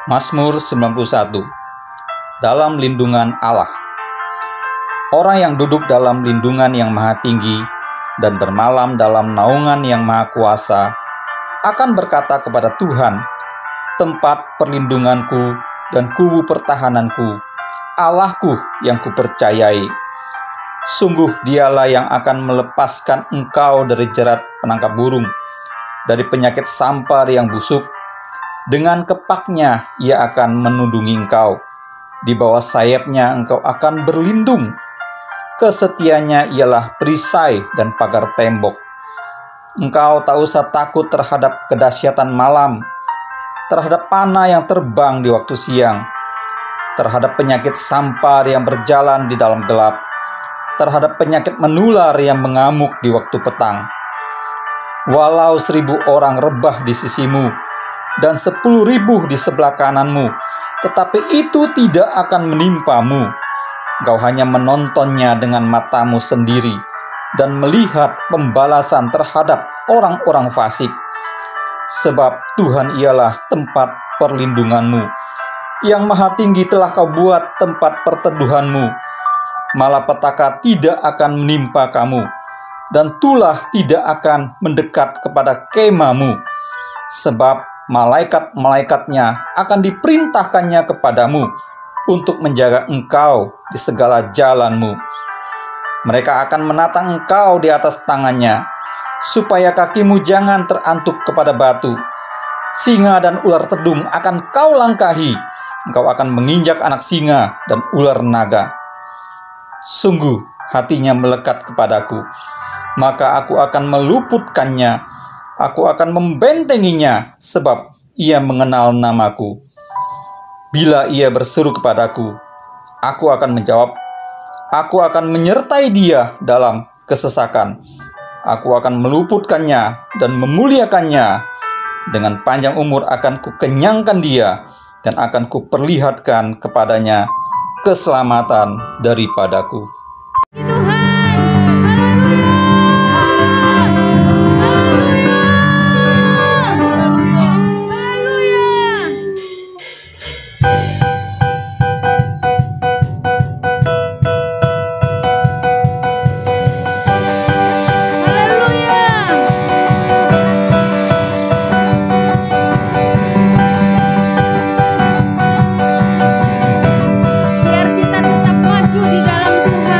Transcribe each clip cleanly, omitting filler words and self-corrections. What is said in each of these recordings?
Mazmur 91. Dalam lindungan Allah. Orang yang duduk dalam lindungan yang maha tinggi dan bermalam dalam naungan yang maha kuasa akan berkata kepada Tuhan, tempat perlindunganku dan kubu pertahananku, Allahku yang kupercayai. Sungguh dialah yang akan melepaskan engkau dari jerat penangkap burung, dari penyakit sampar yang busuk. Dengan kepaknya ia akan menundungi engkau. Di bawah sayapnya engkau akan berlindung. Kesetiaannya ialah perisai dan pagar tembok. Engkau tak usah takut terhadap kedahsyatan malam, terhadap panah yang terbang di waktu siang, terhadap penyakit sampar yang berjalan di dalam gelap, terhadap penyakit menular yang mengamuk di waktu petang. Walau 1.000 orang rebah di sisimu dan 10.000 di sebelah kananmu, tetapi itu tidak akan menimpamu. Engkau hanya menontonnya dengan matamu sendiri dan melihat pembalasan terhadap orang-orang fasik. Sebab Tuhan ialah tempat perlindunganmu. Yang Maha Tinggi telah kau buat tempat perteduhanmu. Malapetaka tidak akan menimpa kamu, dan tulah tidak akan mendekat kepada kemahmu. Sebab malaikat-malaikatnya akan diperintahkannya kepadamu untuk menjaga engkau di segala jalanmu. Mereka akan menatang engkau di atas tangannya, supaya kakimu jangan terantuk kepada batu. Singa dan ular tedung akan kau langkahi. Engkau akan menginjak anak singa dan ular naga. Sungguh hatinya melekat kepadaku, maka aku akan meluputkannya. Aku akan membentenginya, sebab ia mengenal namaku. Bila ia berseru kepadaku, aku akan menjawab. Aku akan menyertai dia dalam kesesakan. Aku akan meluputkannya dan memuliakannya. Dengan panjang umur akan kukenyangkan dia, dan akan kuperlihatkan kepadanya keselamatan daripadaku. Biar kita tetap maju di dalam Tuhan.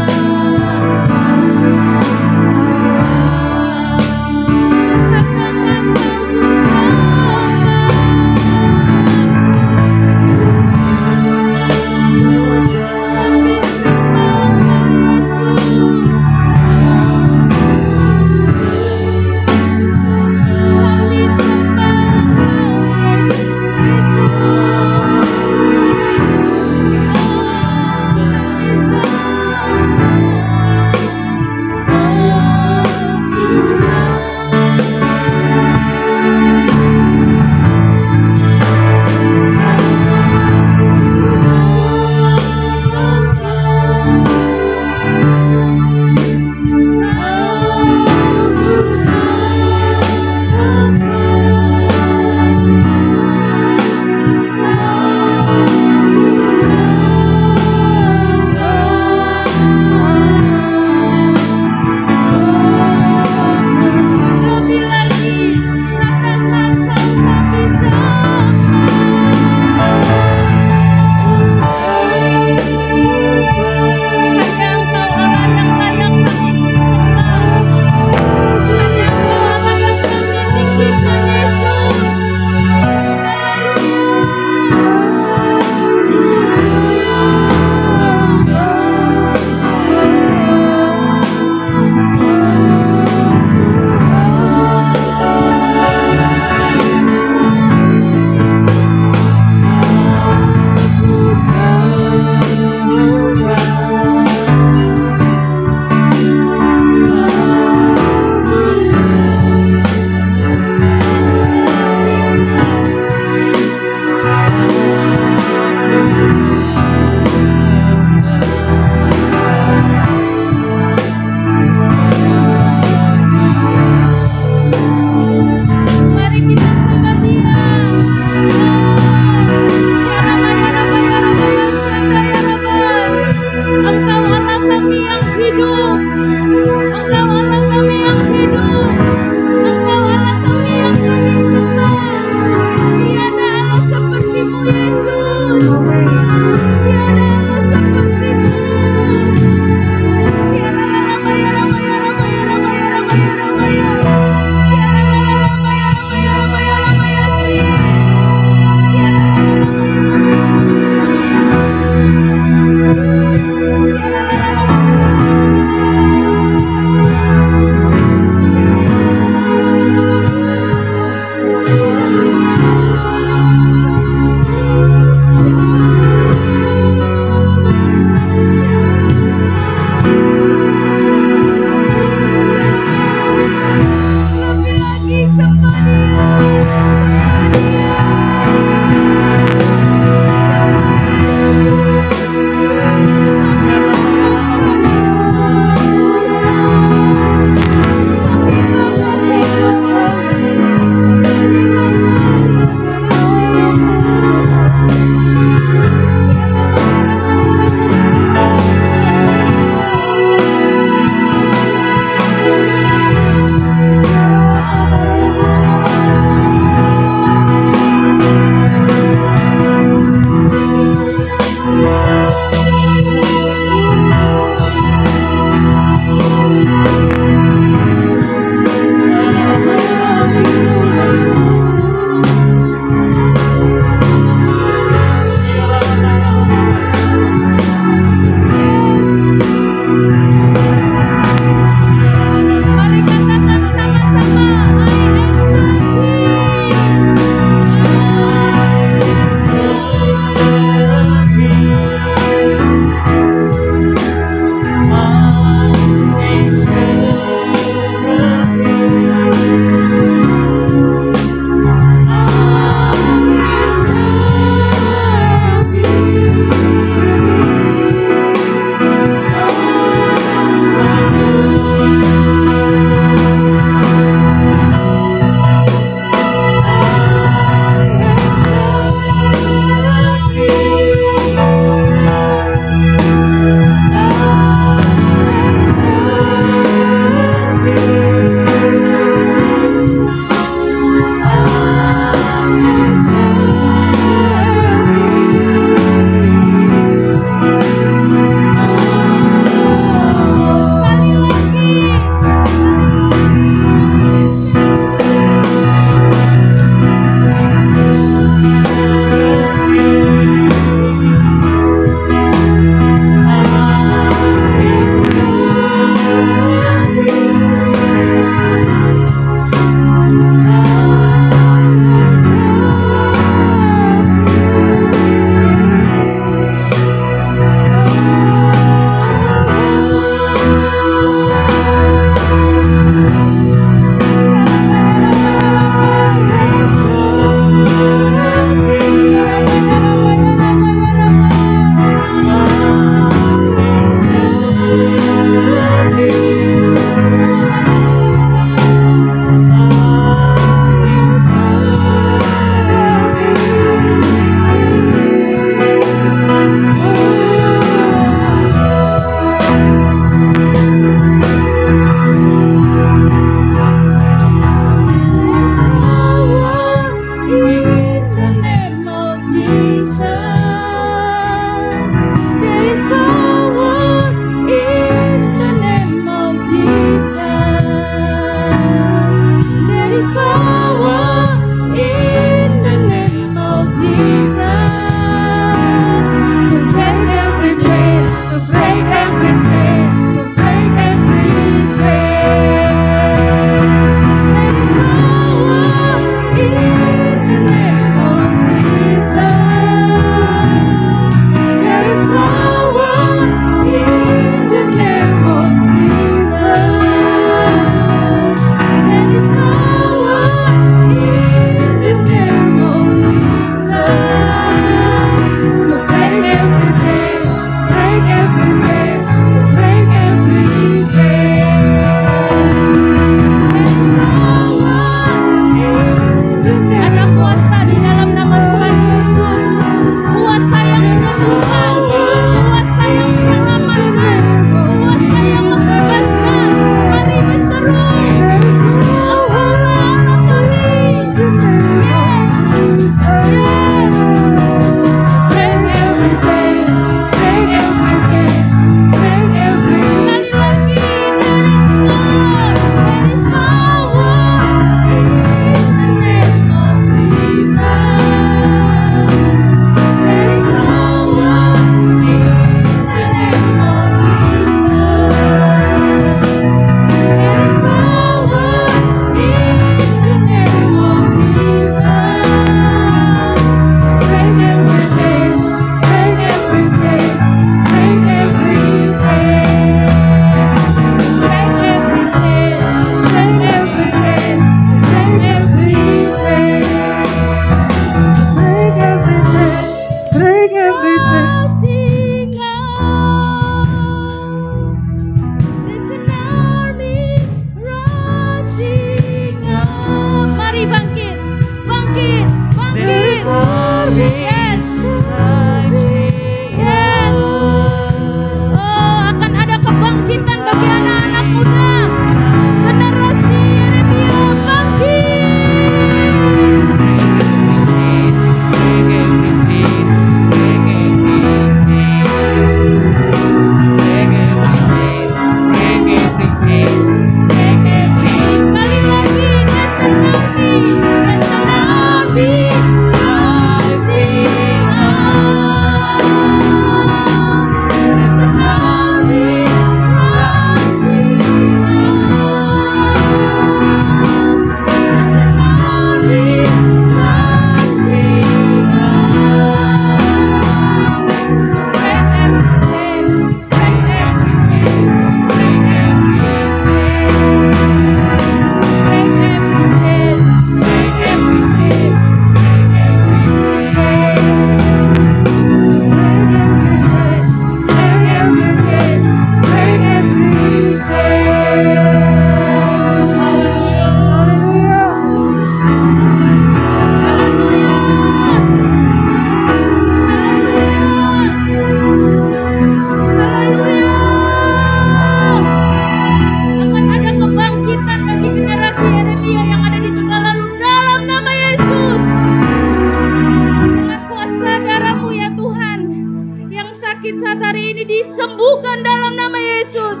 sembuhkan dalam nama Yesus.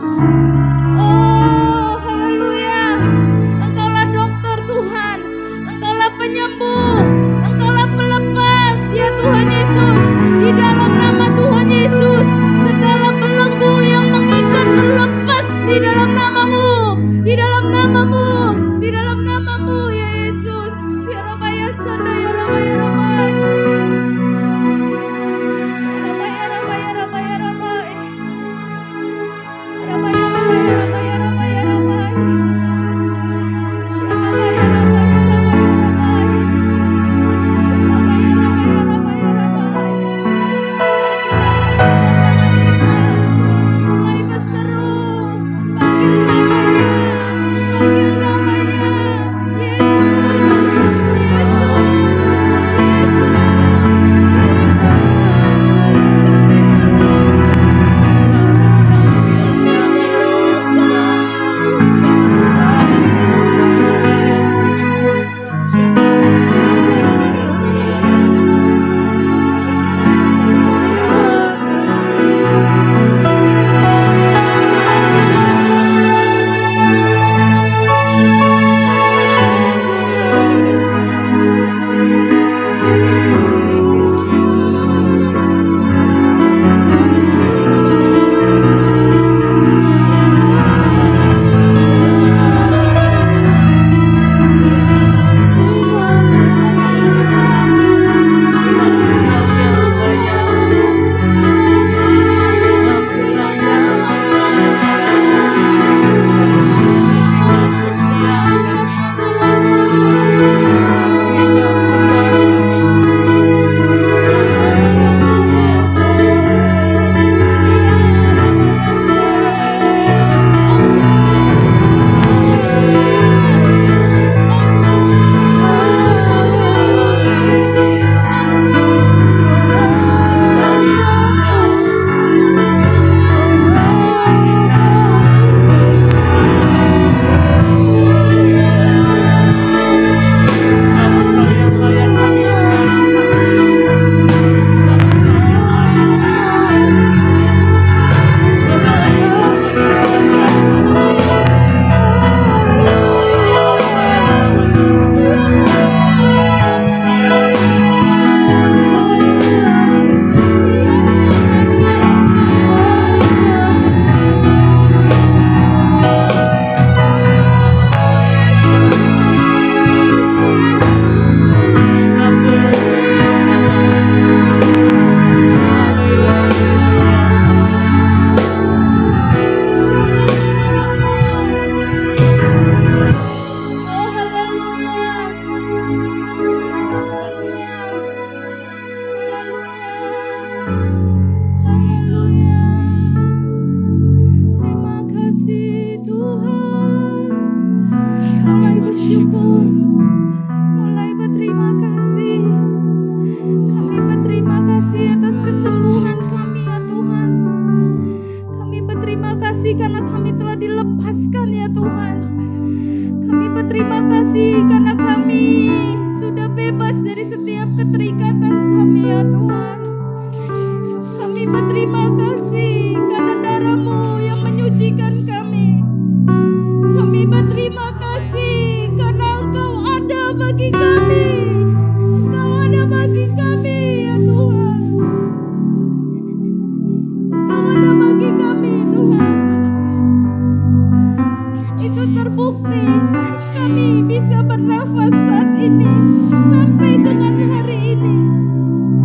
Oh, haleluya. Engkaulah dokter Tuhan, Engkaulah penyembuh, Engkaulah pelepas ya Tuhan Yesus. Di dalam nama Tuhan Yesus, segala belenggu yang mengikat terlepas di dalam namamu, di dalam namamu, di dalam namamu ya Yesus. Ya Rabba ya Sanda ya Rabba ya Rabba.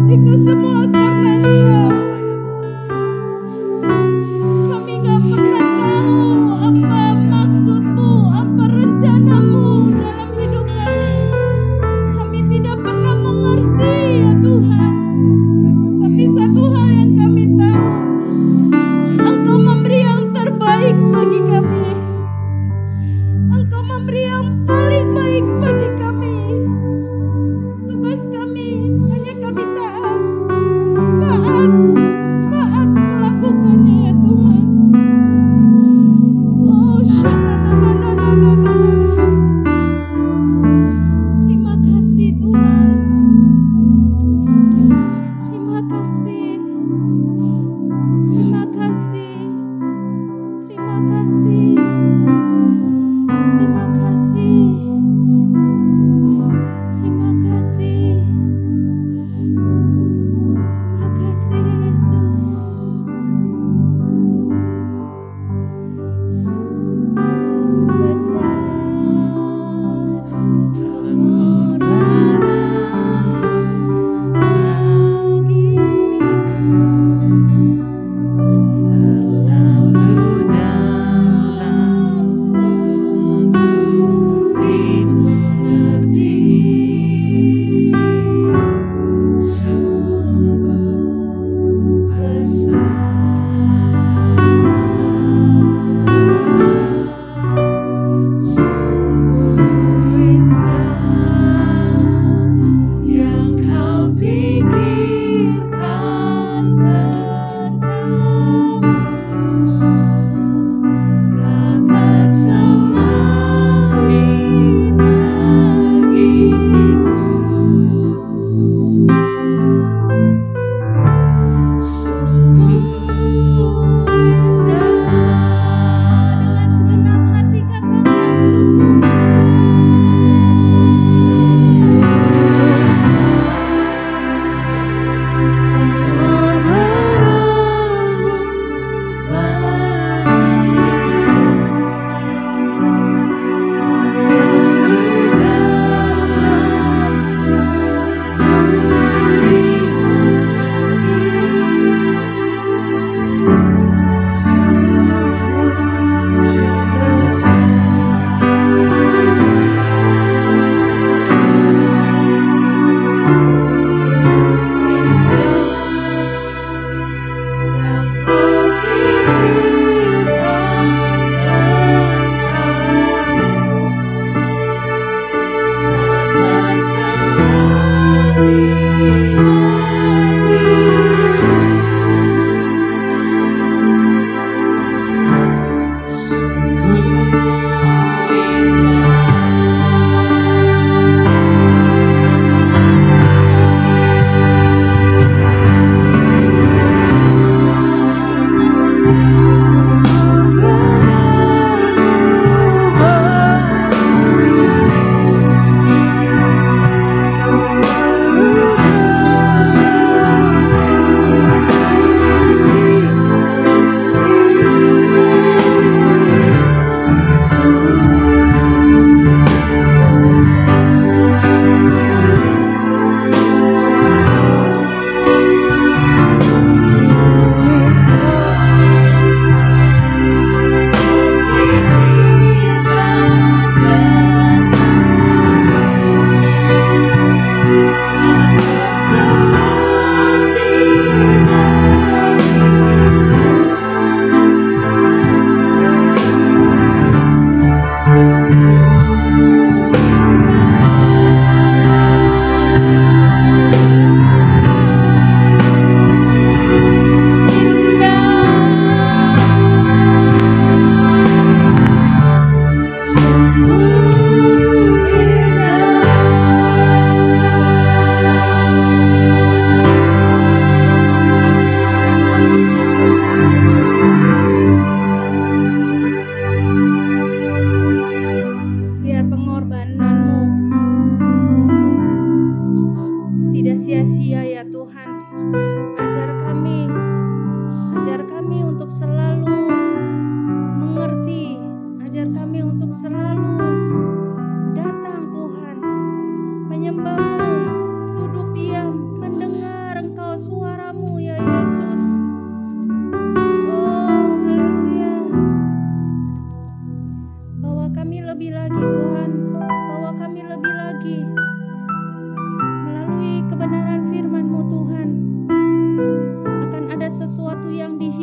Itu semua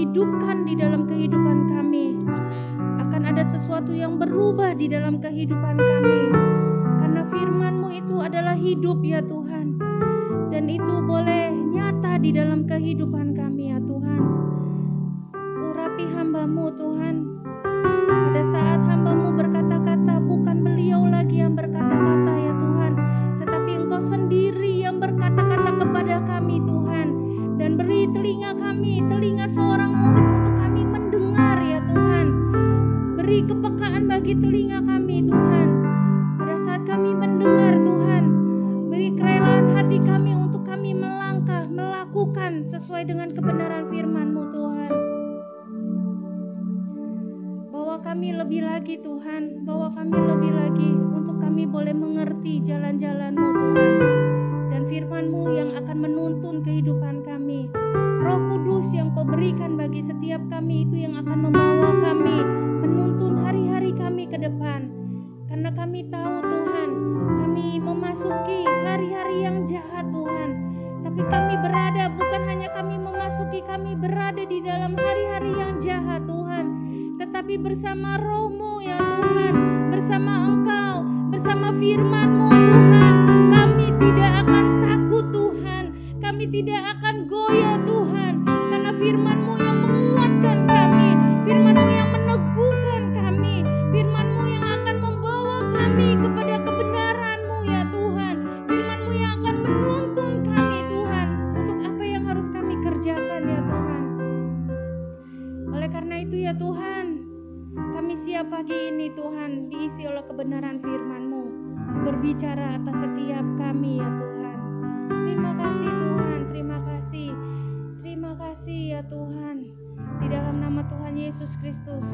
hidupkan di dalam kehidupan kami. Akan ada sesuatu yang berubah di dalam kehidupan kami. Karena firman-Mu itu adalah hidup ya Tuhan. Dan itu boleh nyata di dalam kehidupan kami ya Tuhan. Urapi hamba-Mu Tuhan. Pada saat hamba-Mu berkata-kata, bukan beliau lagi yang berkata-kata ya Tuhan, tetapi Engkau sendiri yang berkata-kata kepada kami Tuhan. Dan beri telinga kami, telinga seorang murid untuk kami mendengar ya Tuhan. Beri kepekaan bagi telinga kami Tuhan. Pada saat kami mendengar Tuhan, beri kerelaan hati kami untuk kami melangkah, melakukan sesuai dengan kebenaran firman-Mu Tuhan. Bawa kami lebih lagi Tuhan, bawa kami lebih lagi untuk kami boleh mengerti jalan-jalan-Mu Tuhan. Dan firman-Mu yang akan menuntun kehidupan kami. Roh Kudus yang Kau berikan bagi setiap kami itu yang akan membawa kami, menuntun hari-hari kami ke depan. Karena kami tahu Tuhan, kami memasuki hari-hari yang jahat Tuhan. Tapi kami berada, bukan hanya kami memasuki, kami berada di dalam hari-hari yang jahat Tuhan. Tetapi bersama Roh-Mu ya Tuhan, bersama Engkau, bersama firman-Mu Tuhan, kami tidak akan takut Tuhan, kami tidak akan goyah Tuhan, karena firman-Mu yang menguatkan kami, firman-Mu yang meneguhkan kami, firman-Mu yang akan membawa kami kepada kebenaran-Mu ya Tuhan, firman-Mu yang akan menuntun kami Tuhan, untuk apa yang harus kami kerjakan ya Tuhan. Oleh karena itu ya Tuhan, kami siap pagi ini Tuhan, diisi oleh kebenaran firman-Mu, berbicara atas setiap kami ya Tuhan. Terima kasih Tuhan, terima kasih. Terima kasih ya Tuhan. Di dalam nama Tuhan Yesus Kristus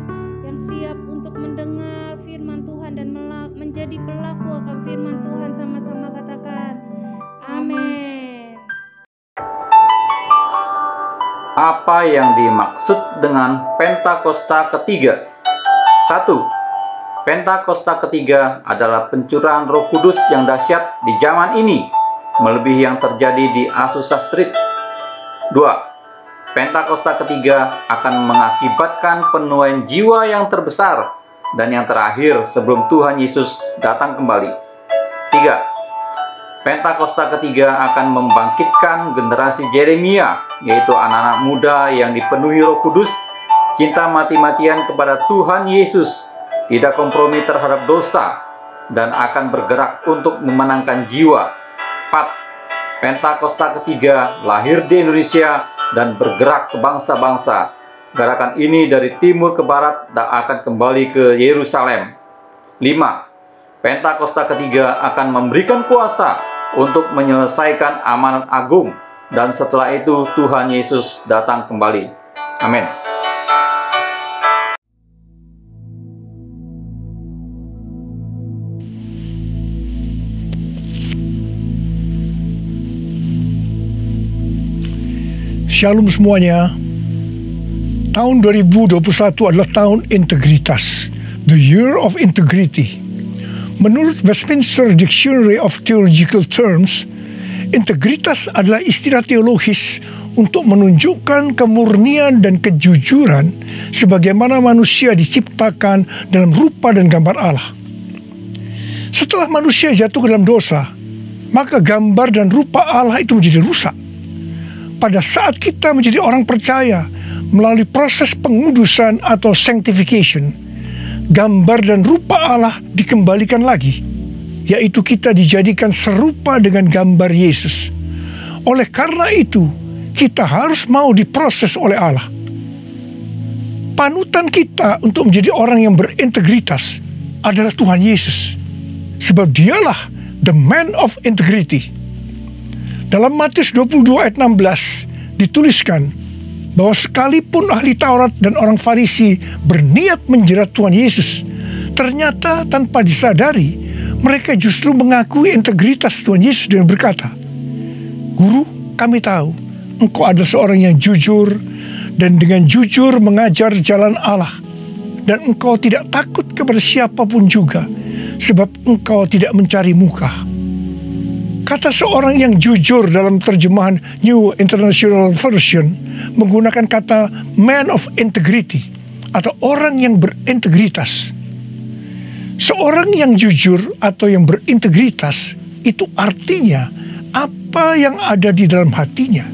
yang siap untuk mendengar firman Tuhan dan menjadi pelaku akan firman Tuhan, sama-sama katakan amin. Apa yang dimaksud dengan Pentakosta ketiga? 1. Pentakosta ketiga adalah pencurahan Roh Kudus yang dahsyat di zaman ini, melebihi yang terjadi di Azusa Street. 2. Pentakosta ketiga akan mengakibatkan penuaian jiwa yang terbesar dan yang terakhir sebelum Tuhan Yesus datang kembali. 3. Pentakosta ketiga akan membangkitkan generasi Yeremia, yaitu anak-anak muda yang dipenuhi Roh Kudus, cinta mati-matian kepada Tuhan Yesus, tidak kompromi terhadap dosa, dan akan bergerak untuk memenangkan jiwa. 4. Pentakosta ketiga lahir di Indonesia dan bergerak ke bangsa-bangsa. gerakan ini dari timur ke barat dan akan kembali ke Yerusalem. 5. Pentakosta ketiga akan memberikan kuasa untuk menyelesaikan amanat agung, dan setelah itu Tuhan Yesus datang kembali. Amin. Shalom semuanya. Tahun 2021 adalah tahun integritas, the year of integrity. Menurut Westminster Dictionary of Theological Terms, integritas adalah istilah teologis untuk menunjukkan kemurnian dan kejujuran sebagaimana manusia diciptakan dalam rupa dan gambar Allah. Setelah manusia jatuh ke dalam dosa, maka gambar dan rupa Allah itu menjadi rusak. Pada saat kita menjadi orang percaya melalui proses pengudusan atau sanctification, gambar dan rupa Allah dikembalikan lagi, yaitu kita dijadikan serupa dengan gambar Yesus. Oleh karena itu, kita harus mau diproses oleh Allah. Panutan kita untuk menjadi orang yang berintegritas adalah Tuhan Yesus, sebab dialah the man of integrity. Dalam Matius 22 ayat 16 dituliskan bahwa sekalipun ahli Taurat dan orang Farisi berniat menjerat Tuhan Yesus, ternyata tanpa disadari mereka justru mengakui integritas Tuhan Yesus dengan berkata, "Guru, kami tahu Engkau adalah seorang yang jujur dan dengan jujur mengajar jalan Allah, dan Engkau tidak takut kepada siapapun juga, sebab Engkau tidak mencari muka." Kata seorang yang jujur dalam terjemahan New International Version menggunakan kata man of integrity atau orang yang berintegritas. Seorang yang jujur atau yang berintegritas itu artinya apa yang ada di dalam hatinya,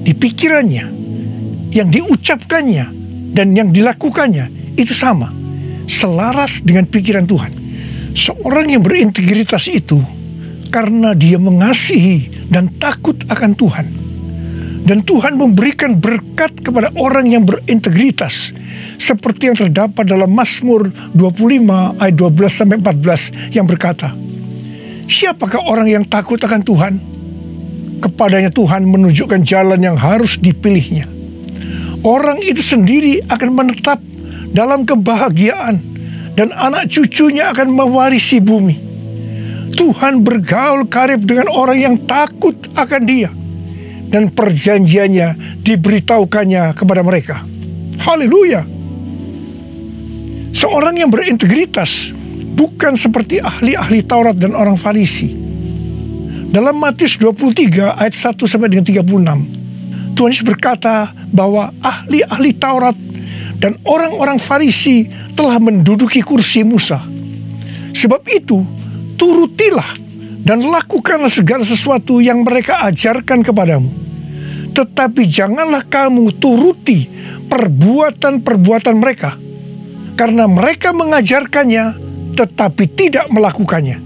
di pikirannya, yang diucapkannya dan yang dilakukannya itu sama, selaras dengan pikiran Tuhan. Seorang yang berintegritas itu karena dia mengasihi dan takut akan Tuhan. Dan Tuhan memberikan berkat kepada orang yang berintegritas, seperti yang terdapat dalam Mazmur 25 ayat 12-14 yang berkata, "Siapakah orang yang takut akan Tuhan? Kepadanya Tuhan menunjukkan jalan yang harus dipilihnya. Orang itu sendiri akan menetap dalam kebahagiaan, dan anak cucunya akan mewarisi bumi. Tuhan bergaul karib dengan orang yang takut akan Dia, dan perjanjiannya diberitahukannya kepada mereka." Haleluya! Seorang yang berintegritas bukan seperti ahli-ahli Taurat dan orang Farisi. Dalam Matius 23 ayat 1 sampai dengan 36, Tuhan Yesus berkata bahwa ahli-ahli Taurat dan orang-orang Farisi telah menduduki kursi Musa. Sebab itu, turutilah dan lakukanlah segala sesuatu yang mereka ajarkan kepadamu. Tetapi janganlah kamu turuti perbuatan-perbuatan mereka, karena mereka mengajarkannya tetapi tidak melakukannya.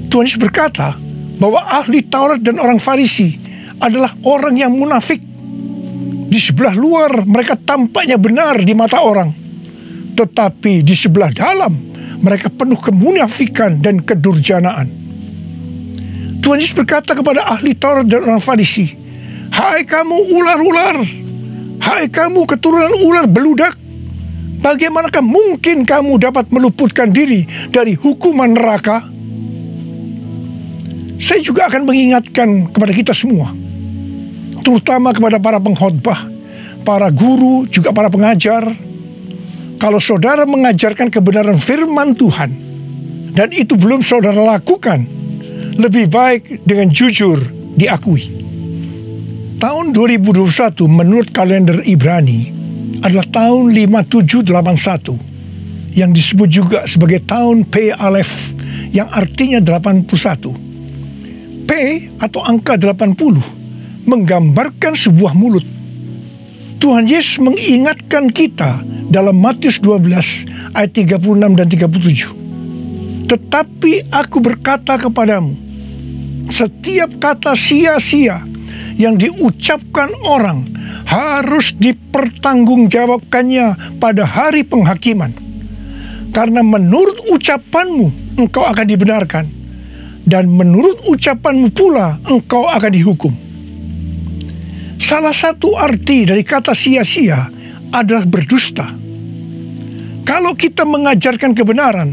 Tuhan Yesus berkata bahwa ahli Taurat dan orang Farisi adalah orang yang munafik. Di sebelah luar mereka tampaknya benar di mata orang, tetapi di sebelah dalam mereka penuh kemunafikan dan kedurjanaan. Tuhan Yesus berkata kepada ahli Taurat dan orang Farisi, "Hai kamu ular-ular, hai kamu keturunan ular beludak, bagaimanakah mungkin kamu dapat meluputkan diri dari hukuman neraka?" Saya juga akan mengingatkan kepada kita semua, terutama kepada para pengkhotbah, para guru, juga para pengajar. Kalau saudara mengajarkan kebenaran firman Tuhan dan itu belum saudara lakukan, lebih baik dengan jujur diakui. Tahun 2021 menurut kalender Ibrani adalah tahun 5781 yang disebut juga sebagai tahun P Aleph, yang artinya 81. P atau angka 80 menggambarkan sebuah mulut. Tuhan Yesus mengingatkan kita dalam Matius 12 ayat 36 dan 37. "Tetapi aku berkata kepadamu, setiap kata sia-sia yang diucapkan orang harus dipertanggungjawabkannya pada hari penghakiman. Karena menurut ucapanmu engkau akan dibenarkan, dan menurut ucapanmu pula engkau akan dihukum. Salah satu arti dari kata sia-sia adalah berdusta. Kalau kita mengajarkan kebenaran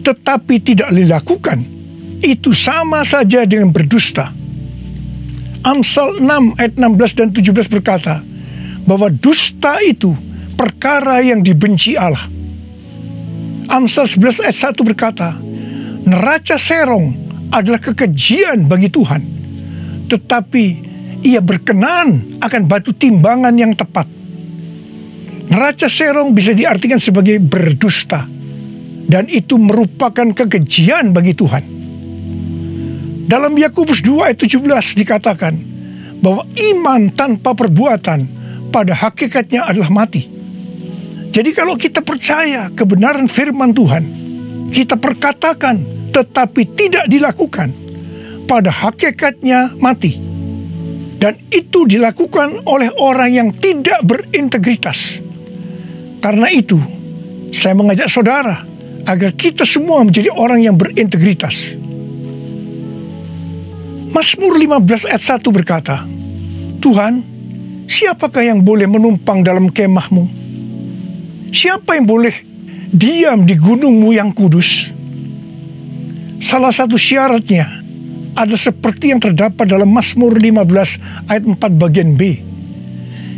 tetapi tidak dilakukan, itu sama saja dengan berdusta. Amsal 6 ayat 16 dan 17 berkata bahwa dusta itu perkara yang dibenci Allah. Amsal 11 ayat 1 berkata, neraca serong adalah kekejian bagi Tuhan, tetapi ia berkenan akan batu timbangan yang tepat. Neraca serong bisa diartikan sebagai berdusta, dan itu merupakan kekejian bagi Tuhan. Dalam Yakobus 2 ayat 17 dikatakan bahwa iman tanpa perbuatan pada hakikatnya adalah mati. Jadi kalau kita percaya kebenaran firman Tuhan, kita perkatakan tetapi tidak dilakukan, pada hakikatnya mati. Dan itu dilakukan oleh orang yang tidak berintegritas. Karena itu, saya mengajak saudara agar kita semua menjadi orang yang berintegritas. Mazmur 15 ayat 1 berkata, Tuhan, siapakah yang boleh menumpang dalam kemahmu? Siapa yang boleh diam di gunungmu yang kudus? Salah satu syaratnya adalah seperti yang terdapat dalam Mazmur 15 ayat 4 bagian B,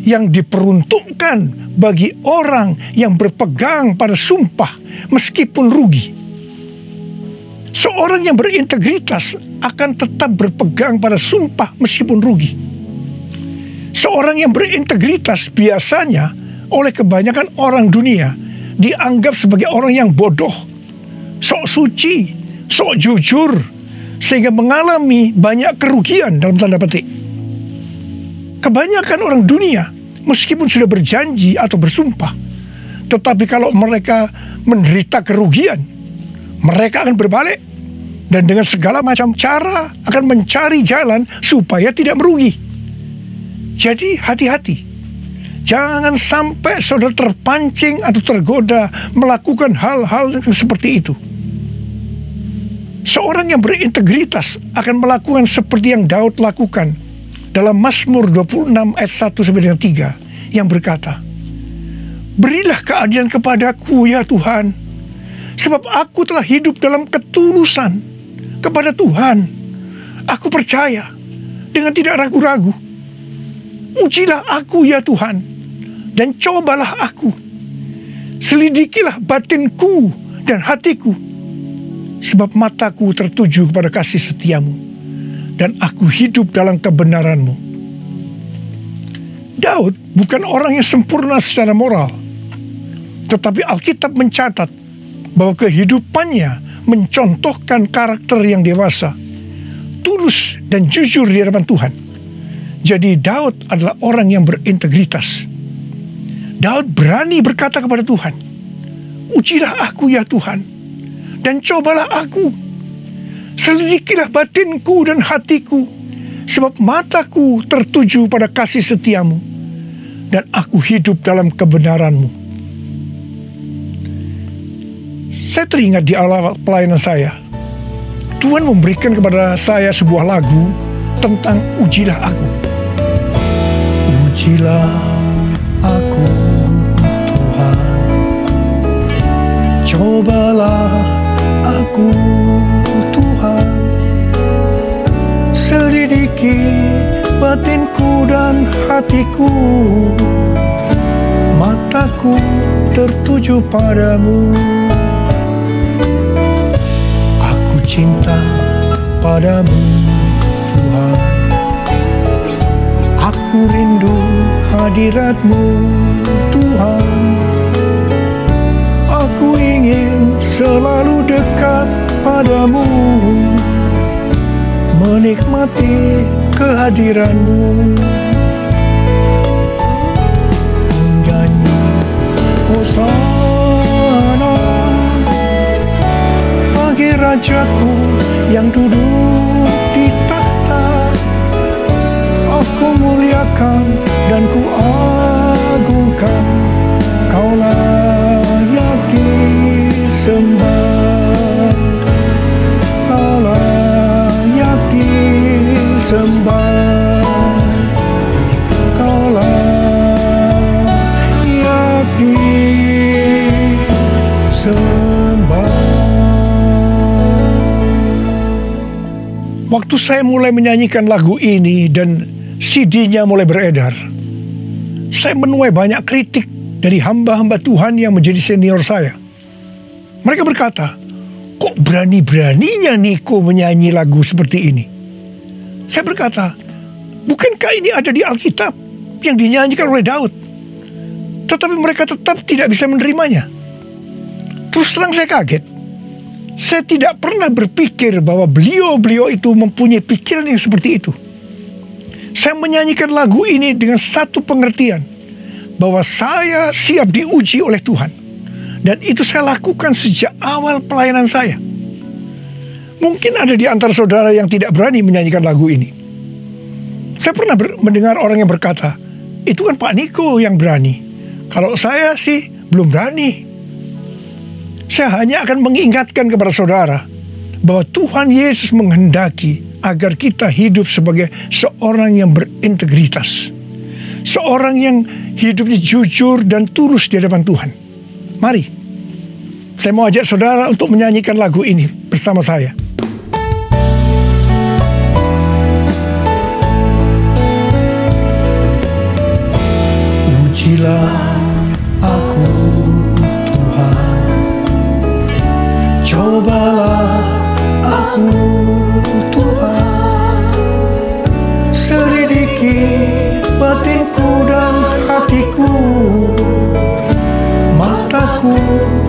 yang diperuntukkan bagi orang yang berpegang pada sumpah meskipun rugi. Seorang yang berintegritas akan tetap berpegang pada sumpah meskipun rugi. Seorang yang berintegritas biasanya oleh kebanyakan orang dunia dianggap sebagai orang yang bodoh, sok suci, sok jujur, sehingga mengalami banyak kerugian dalam tanda petik. Kebanyakan orang dunia meskipun sudah berjanji atau bersumpah, tetapi kalau mereka menderita kerugian, mereka akan berbalik dan dengan segala macam cara akan mencari jalan supaya tidak merugi. Jadi hati-hati, jangan sampai saudara terpancing atau tergoda melakukan hal-hal yang seperti itu. Seorang yang berintegritas akan melakukan seperti yang Daud lakukan dalam Mazmur 26 ayat 1-3 yang berkata, berilah keadilan kepadaku ya Tuhan, sebab aku telah hidup dalam ketulusan kepada Tuhan. Aku percaya dengan tidak ragu-ragu. Ujilah aku ya Tuhan, dan cobalah aku. Selidikilah batinku dan hatiku, sebab mataku tertuju kepada kasih setiamu, dan aku hidup dalam kebenaranmu. Daud bukan orang yang sempurna secara moral, tetapi Alkitab mencatat bahwa kehidupannya mencontohkan karakter yang dewasa, tulus dan jujur di hadapan Tuhan. Jadi Daud adalah orang yang berintegritas. Daud berani berkata kepada Tuhan, ujilah aku ya Tuhan, dan cobalah aku. Selidikilah batinku dan hatiku, sebab mataku tertuju pada kasih setiamu, dan aku hidup dalam kebenaranmu. Saya teringat di awal pelayanan saya, Tuhan memberikan kepada saya sebuah lagu tentang ujilah aku. Ujilah aku Tuhan, cobalah aku Tuhan, selidiki batinku dan hatiku, mataku tertuju padamu. Aku cinta padamu Tuhan, aku rindu hadirat-Mu Tuhan, aku ingin selalu dekat padamu, menikmati kehadiran-Mu. Menyanyi Hosana bagi Rajaku yang duduk di tahta. Aku muliakan dan ku agungkan, Kau layak disembah, Kau layak disembah, Kau layak disembah. Waktu saya mulai menyanyikan lagu ini dan CD-nya mulai beredar, saya menuai banyak kritik dari hamba-hamba Tuhan yang menjadi senior saya. Mereka berkata, kok berani-beraninya Niko menyanyi lagu seperti ini? Saya berkata, bukankah ini ada di Alkitab yang dinyanyikan oleh Daud? Tetapi mereka tetap tidak bisa menerimanya. Terus terang saya kaget. Saya tidak pernah berpikir bahwa beliau-beliau itu mempunyai pikiran yang seperti itu. Saya menyanyikan lagu ini dengan satu pengertian, bahwa saya siap diuji oleh Tuhan. Dan itu saya lakukan sejak awal pelayanan saya. Mungkin ada di antara saudara yang tidak berani menyanyikan lagu ini. Saya pernah mendengar orang yang berkata, itu kan Pak Niko yang berani. Kalau saya sih belum berani. Saya hanya akan mengingatkan kepada saudara bahwa Tuhan Yesus menghendaki agar kita hidup sebagai seorang yang berintegritas. Seorang yang hidupnya jujur dan tulus di hadapan Tuhan. Mari, saya mau ajak saudara untuk menyanyikan lagu ini bersama saya. Ujilah aku, cobalah aku, Tuhan, selidiki batinku dan hatiku, mataku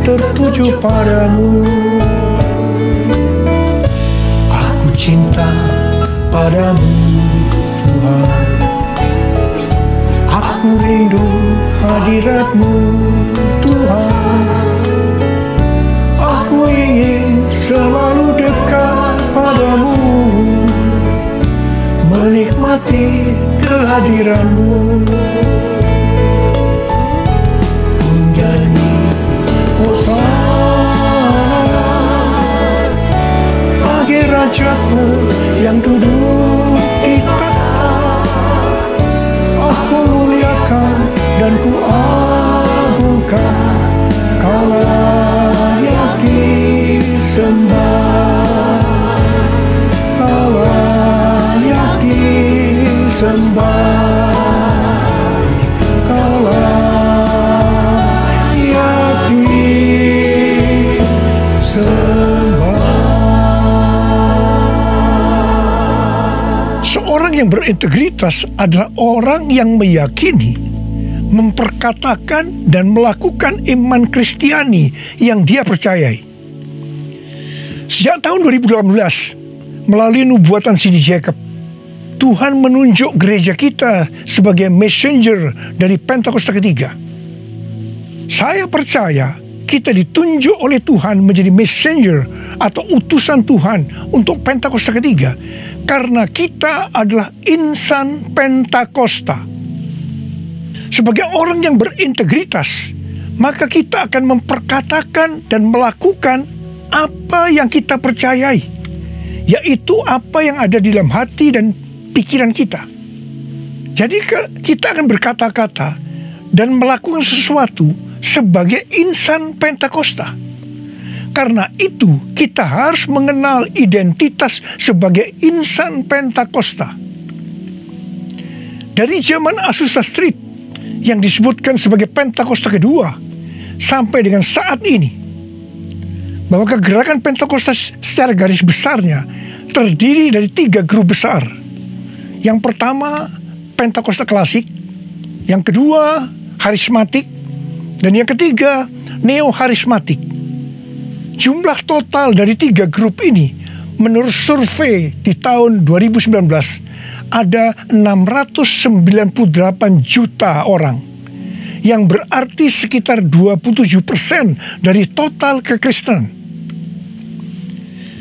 tertuju padamu. Aku cinta padamu, Tuhan, aku rindu hadirat-Mu, Tuhan. Aku ingin selalu dekat padamu, menikmati kehadiran-Mu. Ku nyanyi Hosana bagi Raja-Ku yang duduk di tahta. Aku muliakan dan ku agungkan, Kau layak disembah, Kau layak disembah, Kau layak disembah. Seorang yang berintegritas adalah orang yang meyakini, memperkatakan dan melakukan iman Kristiani yang dia percayai. Sejak tahun 2018, melalui nubuatan C.D. Jacob, Tuhan menunjuk gereja kita sebagai messenger dari Pentakosta ketiga. Saya percaya kita ditunjuk oleh Tuhan menjadi messenger atau utusan Tuhan untuk Pentakosta ketiga, karena kita adalah insan Pentakosta. Sebagai orang yang berintegritas, maka kita akan memperkatakan dan melakukan apa yang kita percayai, yaitu apa yang ada di dalam hati dan pikiran kita. Jadi kita akan berkata-kata dan melakukan sesuatu sebagai insan Pentakosta. Karena itu kita harus mengenal identitas sebagai insan Pentakosta. Dari zaman Azusa Street yang disebutkan sebagai Pentakosta kedua sampai dengan saat ini, bahwa kegerakan Pentakosta secara garis besarnya terdiri dari 3 grup besar. Yang pertama Pentakosta klasik, yang kedua Harismatik, dan yang ketiga Neo-Harismatik. Jumlah total dari 3 grup ini menurut survei di tahun 2019 ada 698 juta orang, yang berarti sekitar 27% dari total kekristenan.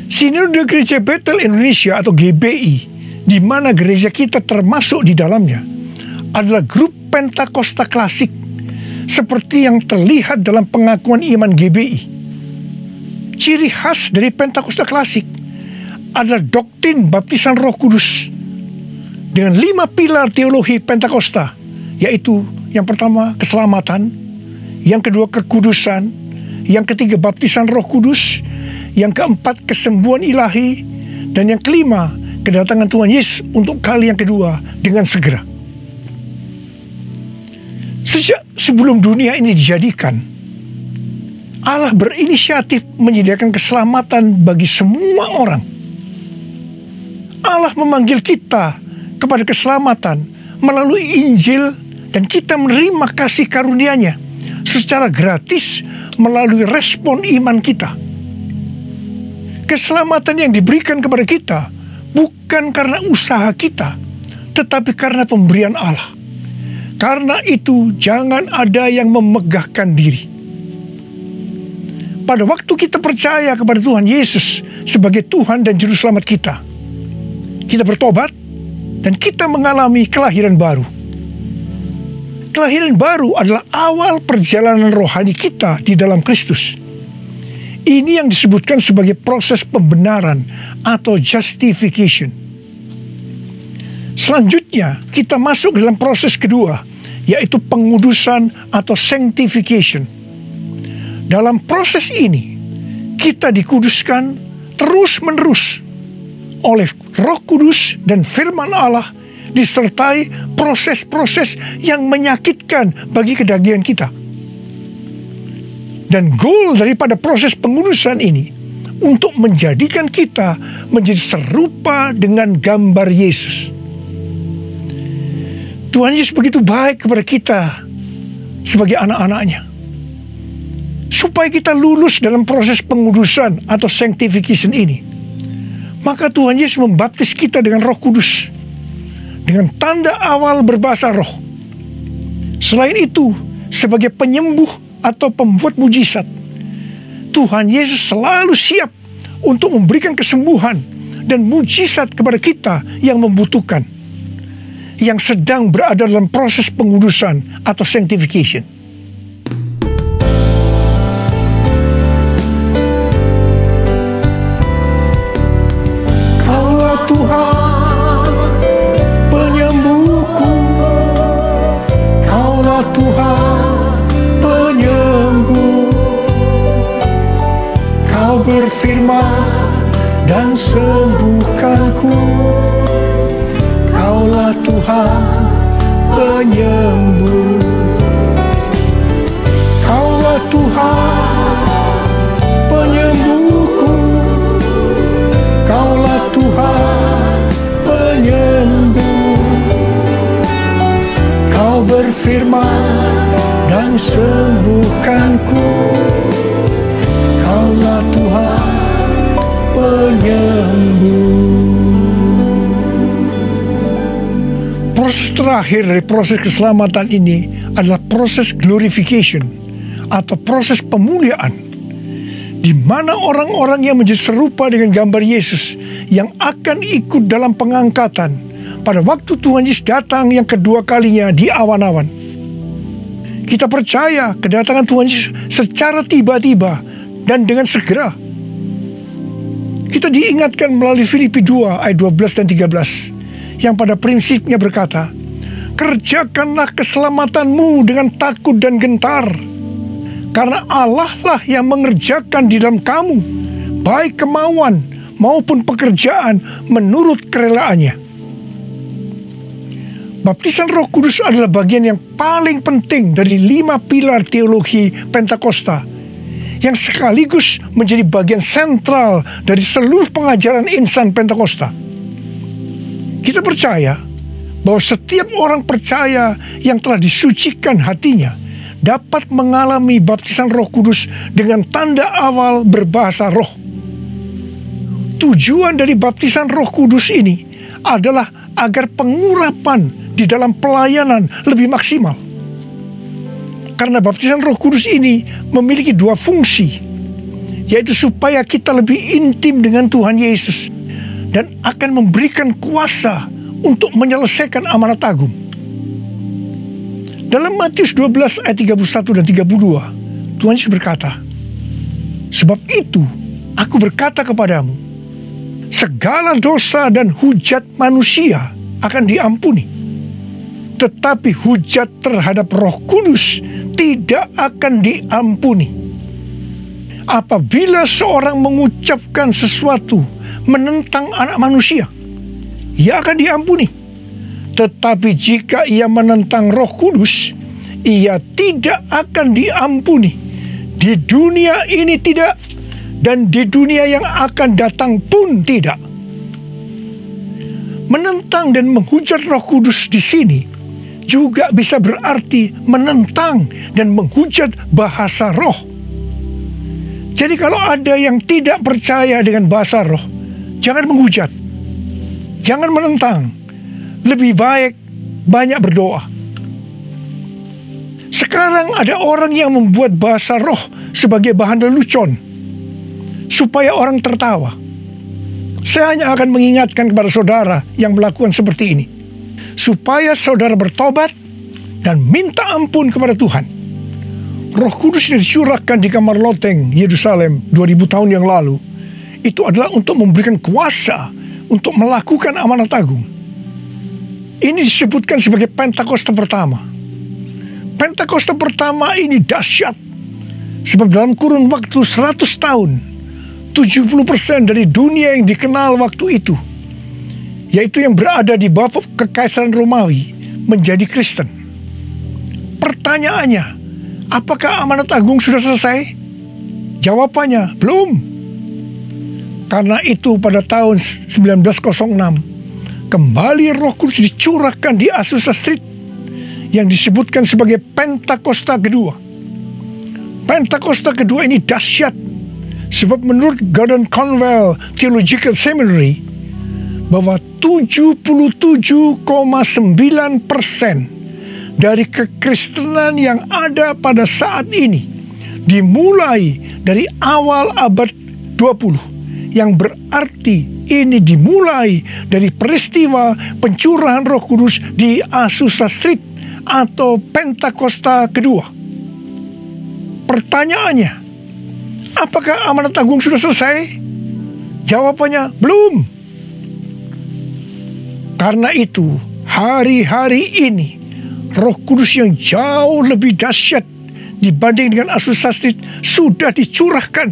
Sinode Gereja Bethel Indonesia atau GBI, di mana gereja kita termasuk di dalamnya, adalah grup Pentakosta klasik seperti yang terlihat dalam pengakuan iman GBI. Ciri khas dari Pentakosta klasik adalah doktrin baptisan Roh Kudus dengan 5 pilar teologi Pentakosta, yaitu yang pertama keselamatan, yang kedua kekudusan, yang ketiga baptisan Roh Kudus, yang keempat kesembuhan ilahi, dan yang kelima kedatangan Tuhan Yesus untuk kali yang kedua dengan segera. Sejak sebelum dunia ini dijadikan, Allah berinisiatif menyediakan keselamatan bagi semua orang. Allah memanggil kita kepada keselamatan melalui Injil, dan kita menerima kasih karunia-Nya secara gratis melalui respon iman kita. Keselamatan yang diberikan kepada kita bukan karena usaha kita, tetapi karena pemberian Allah. Karena itu jangan ada yang memegahkan diri. Pada waktu kita percaya kepada Tuhan Yesus sebagai Tuhan dan Juru Selamat kita bertobat dan kita mengalami kelahiran baru. Kelahiran baru adalah awal perjalanan rohani kita di dalam Kristus. Ini yang disebutkan sebagai proses pembenaran atau justification. Selanjutnya kita masuk dalam proses kedua, yaitu pengudusan atau sanctification. Dalam proses ini kita dikuduskan terus-menerus oleh Roh Kudus dan firman Allah, disertai proses-proses yang menyakitkan bagi kedagingan kita. Dan goal daripada proses pengudusan ini untuk menjadikan kita menjadi serupa dengan gambar Yesus. Tuhan Yesus begitu baik kepada kita sebagai anak-anaknya, supaya kita lulus dalam proses pengudusan atau sanctification ini. Maka Tuhan Yesus membaptis kita dengan Roh Kudus, dengan tanda awal berbahasa roh. Selain itu, sebagai penyembuh atau pembuat mujizat, Tuhan Yesus selalu siap untuk memberikan kesembuhan dan mujizat kepada kita yang membutuhkan, yang sedang berada dalam proses pengudusan atau sanctification. Kaulah Tuhan penyembuhku, Kaulah Tuhan penyembuh. Kau berfirman dan sembuhkanku. Kaulah Tuhan penyembuh. Kaulah Tuhan penyembuhku. Kaulah Tuhan penyembuh. Kau berfirman dan sembuhkanku. Kaulah Tuhan penyembuh. Proses terakhir dari proses keselamatan ini adalah proses glorification atau proses pemuliaan, di mana orang-orang yang menjadi serupa dengan gambar Yesus yang akan ikut dalam pengangkatan pada waktu Tuhan Yesus datang yang kedua kalinya di awan-awan. Kita percaya kedatangan Tuhan Yesus secara tiba-tiba dan dengan segera. Kita diingatkan melalui Filipi 2 ayat 12 dan 13 yang pada prinsipnya berkata, kerjakanlah keselamatanmu dengan takut dan gentar, karena Allah lah yang mengerjakan di dalam kamu baik kemauan maupun pekerjaan menurut kerelaannya. Baptisan Roh Kudus adalah bagian yang paling penting dari 5 pilar teologi Pentakosta, yang sekaligus menjadi bagian sentral dari seluruh pengajaran insan Pentakosta. Kita percaya bahwa setiap orang percaya yang telah disucikan hatinya dapat mengalami baptisan Roh Kudus dengan tanda awal berbahasa roh. Tujuan dari baptisan Roh Kudus ini adalah agar pengurapan di dalam pelayanan lebih maksimal. Karena baptisan Roh Kudus ini memiliki 2 fungsi, yaitu supaya kita lebih intim dengan Tuhan Yesus dan akan memberikan kuasa untuk menyelesaikan amanat agung. Dalam Matius 12 ayat 31 dan 32, Tuhan Yesus berkata, "Sebab itu aku berkata kepadamu, segala dosa dan hujat manusia akan diampuni, tetapi hujat terhadap Roh Kudus tidak akan diampuni. Apabila seorang mengucapkan sesuatu menentang anak manusia, ia akan diampuni. Tetapi jika ia menentang Roh Kudus, ia tidak akan diampuni. Di dunia ini tidak, dan di dunia yang akan datang pun tidak." Menentang dan menghujat Roh Kudus di sini juga bisa berarti menentang dan menghujat bahasa roh. Jadi kalau ada yang tidak percaya dengan bahasa roh, jangan menghujat, jangan menentang. Lebih baik banyak berdoa. Sekarang ada orang yang membuat bahasa roh sebagai bahan lelucon supaya orang tertawa. Saya hanya akan mengingatkan kepada saudara yang melakukan seperti ini, supaya saudara bertobat dan minta ampun kepada Tuhan. Roh Kudus yang dicurahkan di kamar loteng Yerusalem 2000 tahun yang lalu, itu adalah untuk memberikan kuasa untuk melakukan amanat agung. Ini disebutkan sebagai Pentakosta pertama. Pentakosta pertama ini dahsyat, sebab dalam kurun waktu 100 tahun, 70% dari dunia yang dikenal waktu itu, yaitu yang berada di bawah kekaisaran Romawi, menjadi Kristen. Pertanyaannya, apakah amanat agung sudah selesai? Jawabannya, belum. Karena itu pada tahun 1906, kembali Roh Kudus dicurahkan di Azusa Street, yang disebutkan sebagai Pentakosta kedua. Pentakosta kedua ini dahsyat, sebab menurut Gordon Conwell Theological Seminary, bahwa 77,9% dari kekristenan yang ada pada saat ini dimulai dari awal abad 20, yang berarti ini dimulai dari peristiwa pencurahan Roh Kudus di Azusa Street atau Pentakosta kedua. Pertanyaannya, apakah amanat agung sudah selesai? Jawabannya, belum. Karena itu, hari-hari ini, Roh Kudus yang jauh lebih dahsyat dibanding dengan Azusa Street sudah dicurahkan.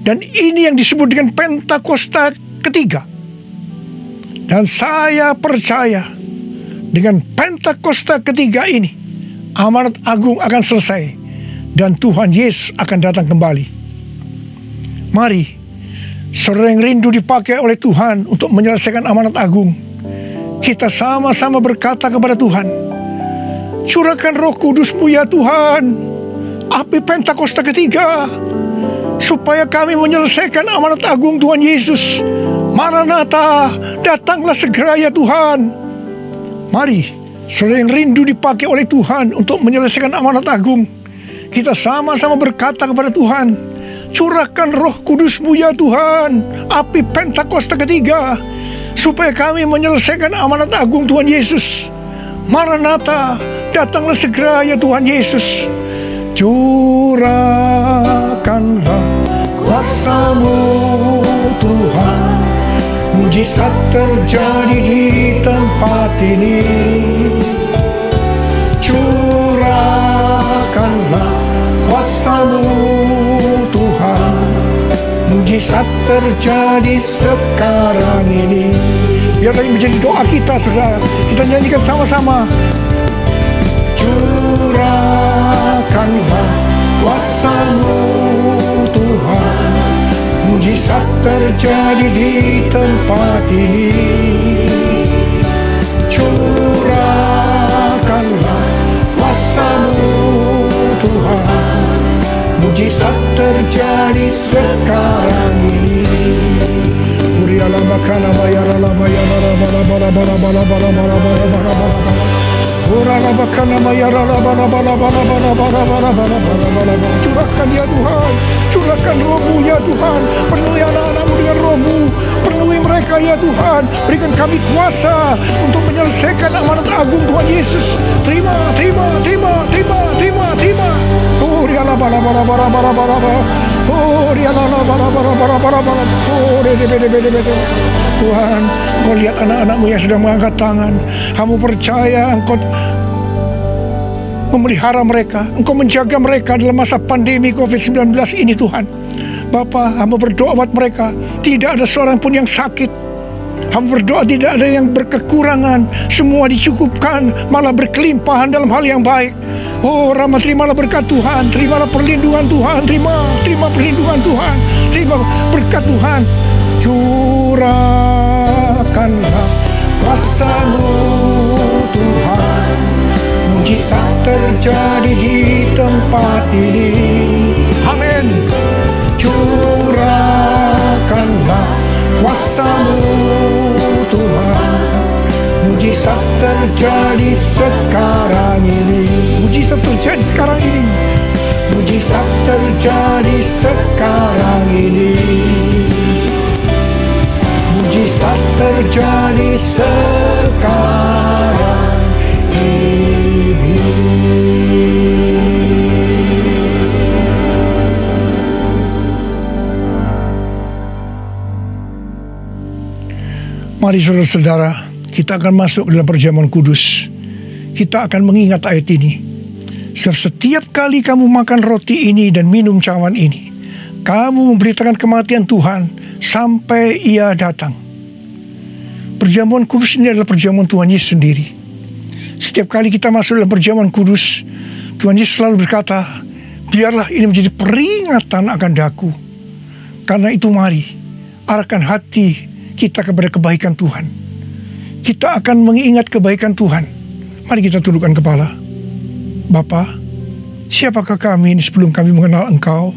Dan ini yang disebut dengan Pentakosta ketiga. Dan saya percaya, dengan Pentakosta ketiga ini, amanat agung akan selesai dan Tuhan Yesus akan datang kembali. Mari, saudara yang rindu dipakai oleh Tuhan untuk menyelesaikan amanat agung, kita sama-sama berkata kepada Tuhan, curahkan Roh Kudus-Mu ya Tuhan, api Pentakosta ketiga, supaya kami menyelesaikan amanat agung Tuhan Yesus. Maranatha, datanglah segera ya Tuhan. Mari, saudara yang rindu dipakai oleh Tuhan untuk menyelesaikan amanat agung, kita sama-sama berkata kepada Tuhan, curahkan Roh Kudus-Mu ya Tuhan, api Pentakosta ketiga, supaya kami menyelesaikan amanat agung Tuhan Yesus. Maranatha, datanglah segera ya Tuhan Yesus. Curahkanlah kuasa-Mu Tuhan, mujizat terjadi di tempat ini. Curahkanlah kuasa-Mu Tuhan, mujizat terjadi sekarang ini. Biarlah ini menjadi doa kita, saudara. Kita nyanyikan sama-sama. Curahkanlah kuasa-Mu Tuhan, mujizat terjadi di tempat ini. Curahkanlah kuasa-Mu Tuhan, mujizat terjadi sekarang ini. Curahkan ya Tuhan, curahkan Roh-Mu ya Tuhan, penuhi anak-anak-Mu dengan Roh-Mu, penuhi mereka ya Tuhan. Berikan kami kuasa untuk menyelesaikan amanat agung Tuhan Yesus. Terima. Oh, riala bara. Oh, riala bara. Oh, bede. Tuhan, Engkau lihat anak-anak-Mu yang sedang mengangkat tangan. Kamu percaya Engkau memelihara mereka, Engkau menjaga mereka dalam masa pandemi COVID-19 ini Tuhan. Bapa, hamba berdoa buat mereka, tidak ada seorang pun yang sakit. Hamba berdoa tidak ada yang berkekurangan, semua dicukupkan, malah berkelimpahan dalam hal yang baik. Oh Rama, terimalah berkat Tuhan, terimalah perlindungan Tuhan, terima perlindungan Tuhan, terima berkat Tuhan. Curahkanlah kuasa-Mu Tuhan, mujizat terjadi di tempat ini. Amin. Curahkanlah kuasa-Mu Tuhan, mujizat terjadi sekarang ini. Mujizat terjadi sekarang ini. Mujizat terjadi sekarang ini. Mujizat terjadi sekarang ini. Mari saudara-saudara, kita akan masuk dalam perjamuan kudus. Kita akan mengingat ayat ini. Setiap kali kamu makan roti ini dan minum cawan ini, kamu memberitakan kematian Tuhan sampai Ia datang. Perjamuan kudus ini adalah perjamuan Tuhan Yesus sendiri. Setiap kali kita masuk dalam perjamuan kudus, Tuhan Yesus selalu berkata, biarlah ini menjadi peringatan akan daku. Karena itu mari, arahkan hati kita kepada kebaikan Tuhan. Kita akan mengingat kebaikan Tuhan. Mari kita tundukkan kepala. Bapa, siapakah kami ini sebelum kami mengenal Engkau?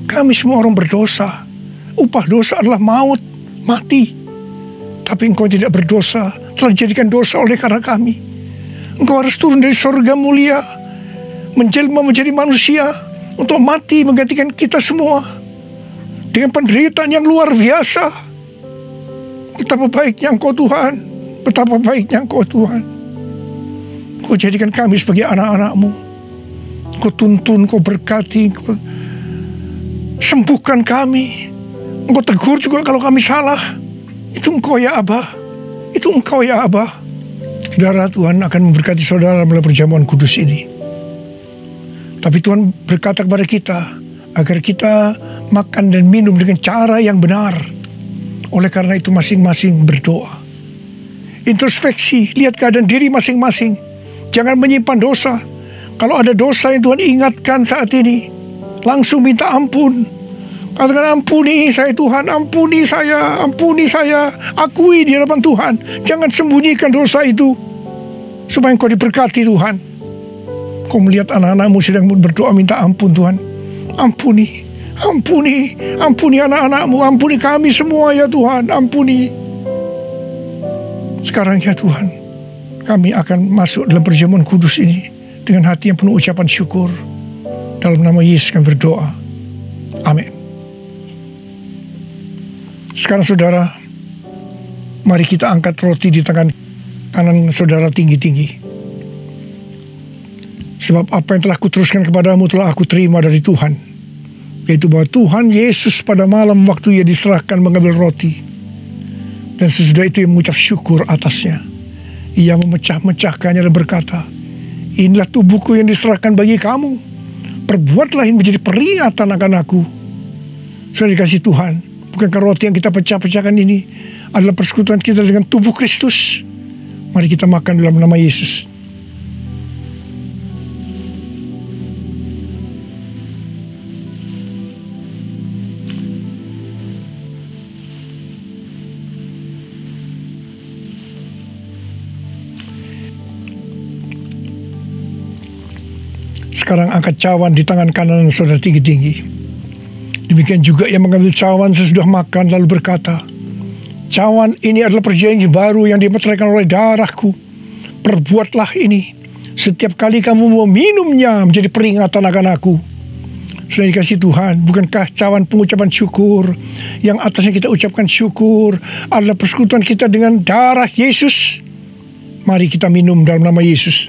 Kami semua orang berdosa. Upah dosa adalah maut, mati. Tapi Engkau tidak berdosa, telah dijadikan dosa oleh karena kami. Engkau harus turun dari surga mulia, menjelma menjadi manusia, untuk mati menggantikan kita semua. Dengan penderitaan yang luar biasa. Betapa baiknya Engkau Tuhan. Betapa baiknya Engkau Tuhan. Engkau jadikan kami sebagai anak-anak-Mu. Engkau tuntun, Engkau berkati, Engkau sembuhkan kami. Engkau tegur juga kalau kami salah. Itu Engkau ya Abah. Itu Engkau ya Abah. Saudara, Tuhan akan memberkati saudara melalui perjamuan kudus ini. Tapi Tuhan berkata kepada kita agar kita makan dan minum dengan cara yang benar. Oleh karena itu masing-masing berdoa. Introspeksi, lihat keadaan diri masing-masing. Jangan menyimpan dosa. Kalau ada dosa yang Tuhan ingatkan saat ini, langsung minta ampun. Katakan, ampuni saya Tuhan, ampuni saya, akui di hadapan Tuhan. Jangan sembunyikan dosa itu, supaya Engkau diberkati Tuhan. Kau melihat anak-anak-Mu sedang berdoa minta ampun Tuhan. Ampuni anak-anak-Mu, ampuni kami semua ya Tuhan, ampuni. Sekarang ya Tuhan, kami akan masuk dalam perjamuan kudus ini dengan hati yang penuh ucapan syukur. Dalam nama Yesus kami berdoa. Amin. Sekarang saudara, mari kita angkat roti di tangan kanan saudara tinggi-tinggi. Sebab apa yang telah kuteruskan kepadamu telah aku terima dari Tuhan, yaitu bahwa Tuhan Yesus pada malam waktu Ia diserahkan mengambil roti, dan sesudah itu Ia mengucap syukur atasnya. Ia memecah-mecahkannya dan berkata, inilah tubuhku yang diserahkan bagi kamu. Perbuatlah ini menjadi peringatan akan aku. Sudah dikasih Tuhan, bukankah roti yang kita pecah-pecahkan ini adalah persekutuan kita dengan tubuh Kristus? Mari kita makan dalam nama Yesus. Sekarang angkat cawan di tangan kanan saudara tinggi-tinggi. Demikian juga ia mengambil cawan sesudah makan lalu berkata, cawan ini adalah perjanjian baru yang dimeteraikan oleh darahku. Perbuatlah ini setiap kali kamu meminumnya menjadi peringatan akan aku. Sudah dikasih Tuhan, bukankah cawan pengucapan syukur yang atasnya kita ucapkan syukur adalah persekutuan kita dengan darah Yesus? Mari kita minum dalam nama Yesus.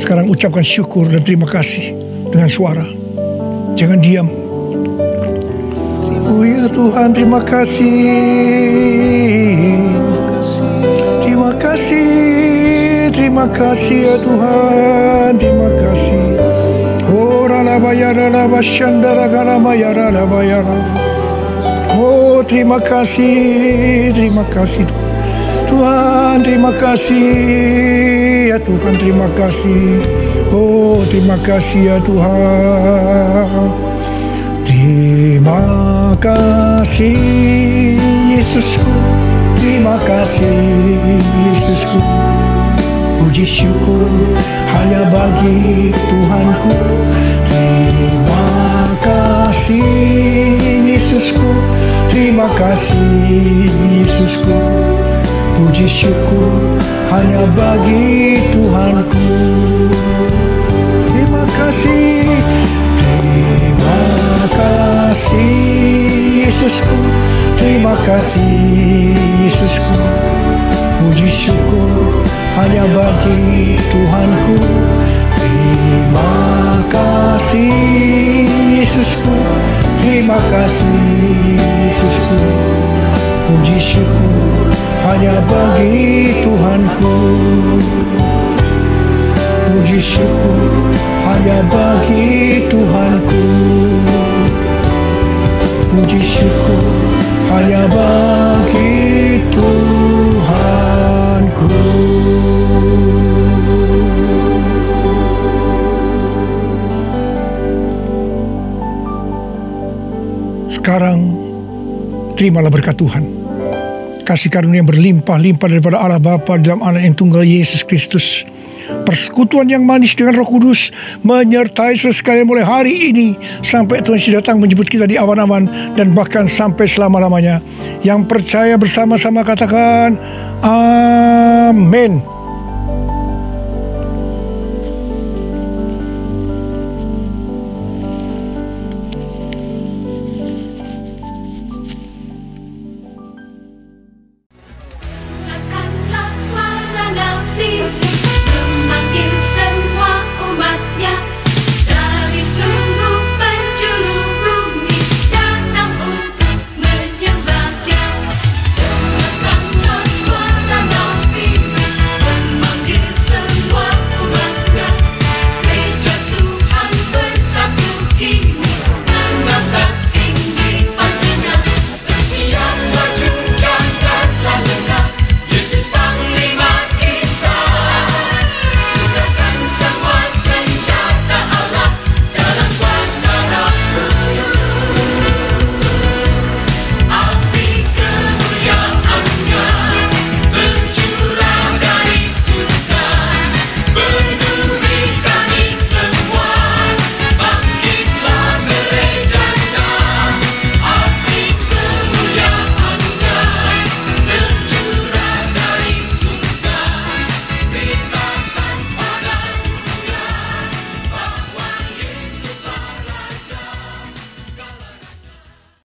Sekarang ucapkan syukur dan terima kasih dengan suara. Jangan diam. Oh ya Tuhan, terima kasih. Terima kasih, terima kasih ya Tuhan, terima kasih. Oh oh terima kasih Tuhan, terima kasih ya Tuhan, terima kasih. Oh terima kasih ya Tuhan, terima kasih Yesusku. Terima kasih Yesusku, puji syukur hanya bagi Tuhanku. Terima kasih Yesusku, terima kasih Yesusku, puji syukur hanya bagi Tuhanku. Terima kasih, terima kasih Yesusku, terima kasih Yesusku, puji syukur hanya bagi Tuhanku. Terima kasih Yesusku, terima kasih Yesusku, puji syukur hanya bagi Tuhanku. Puji syukur hanya bagi Tuhanku. Puji syukur hanya bagi Tuhanku. Sekarang terimalah berkat Tuhan. Kasih karunia yang berlimpah-limpah daripada Allah Bapa dalam Anak yang tunggal Yesus Kristus. Persekutuan yang manis dengan Roh Kudus menyertai saudara sekalian mulai hari ini sampai Tuhan Yesus datang menjemput kita di awan-awan dan bahkan sampai selama-lamanya. Yang percaya bersama-sama katakan amin.